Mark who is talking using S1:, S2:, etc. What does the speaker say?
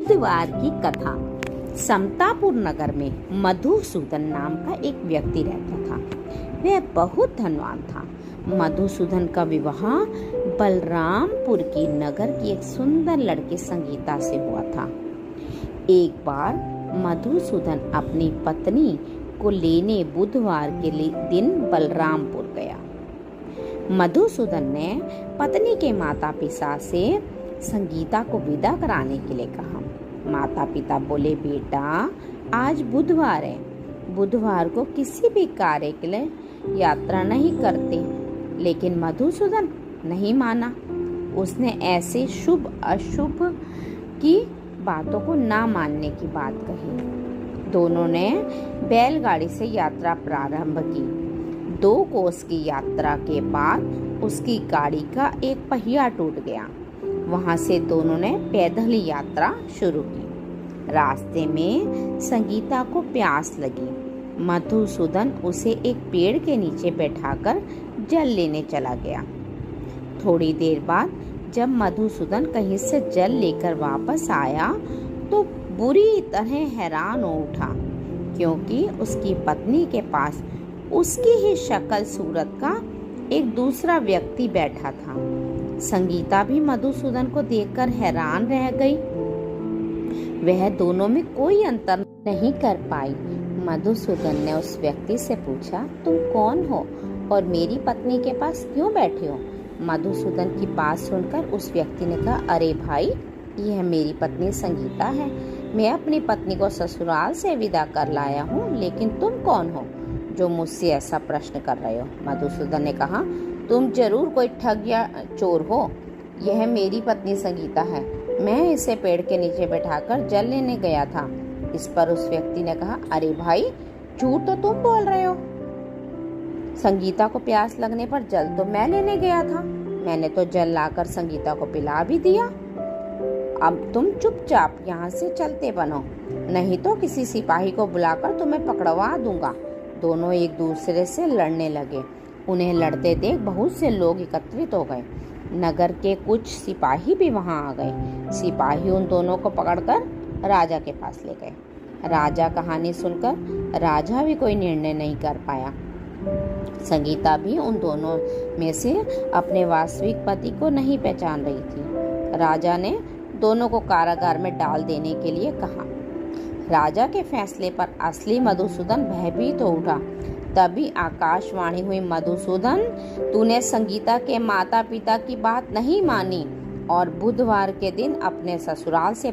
S1: बुधवार की कथा। समतापुर नगर में मधुसूदन नाम का एक व्यक्ति रहता था। वह बहुत धनवान था। मधुसूदन का विवाह बलरामपुर की नगर की एक सुंदर लड़की संगीता से हुआ था। एक बार मधुसूदन अपनी पत्नी को लेने बुधवार के दिन बलरामपुर गया। मधुसूदन ने पत्नी के माता पिता से संगीता को विदा कराने के लिए कहा। माता पिता बोले, बेटा आज बुधवार है, बुधवार को किसी भी कार्य के लिए यात्रा नहीं करते। लेकिन मधुसूदन नहीं माना। उसने ऐसे शुभ अशुभ की बातों को ना मानने की बात कही। दोनों ने बैलगाड़ी से यात्रा प्रारंभ की। 2 कोस की यात्रा के बाद उसकी गाड़ी का एक पहिया टूट गया। वहां से दोनों ने पैदल यात्रा शुरू की। रास्ते में संगीता को प्यास लगी। मधुसूदन उसे एक पेड़ के नीचे बैठाकर जल लेने चला गया। थोड़ी देर बाद जब मधुसूदन कहीं से जल लेकर वापस आया तो बुरी तरह हैरान हो उठा, क्योंकि उसकी पत्नी के पास उसकी ही शक्ल सूरत का एक दूसरा व्यक्ति बैठा था। संगीता भी मधुसूदन को देखकर हैरान रह गई। वह दोनों में कोई अंतर नहीं कर पाई। मधुसूदन ने उस व्यक्ति से पूछा, तुम कौन हो और मेरी पत्नी के पास क्यों बैठे हो? मधुसूदन की बात सुनकर उस व्यक्ति ने कहा, अरे भाई, यह मेरी पत्नी संगीता है। मैं अपनी पत्नी को ससुराल से विदा कर लाया हूँ, लेकिन तुम कौन हो जो मुझसे ऐसा प्रश्न कर रहे हो? मधुसूदन ने कहा, तुम जरूर कोई ठग या चोर हो। यह मेरी पत्नी संगीता है। मैं इसे पेड़ के नीचे बैठाकर जल लेने गया था। इस पर उस व्यक्ति ने कहा, अरे भाई, झूठ तो तुम बोल रहे हो। संगीता को प्यास लगने पर जल तो मैं लेने गया था। मैंने तो जल लाकर संगीता को पिला भी दिया। अब तुम चुपचाप यहाँ से चलते बनो, नहीं तो किसी सिपाही को बुलाकर तुम्हें पकड़वा दूंगा। दोनों एक दूसरे से लड़ने लगे। उन्हें लड़ते देख बहुत से लोग एकत्रित हो गए। नगर के कुछ सिपाही भी वहां आ गए। सिपाही उन दोनों को पकड़कर राजा के पास ले गए। राजा कहानी सुनकर राजा भी कोई निर्णय नहीं कर पाया। संगीता भी उन दोनों में से अपने वास्तविक पति को नहीं पहचान रही थी। राजा ने दोनों को कारागार में डाल देने के लिए कहा। राजा के फैसले पर असली मधुसूदन भयभीत हो उठा। तभी आकाशवाणी हुई, मधुसूदन, तूने संगीता के माता पिता की बात नहीं मानी और बुधवार के दिन अपने ससुराल से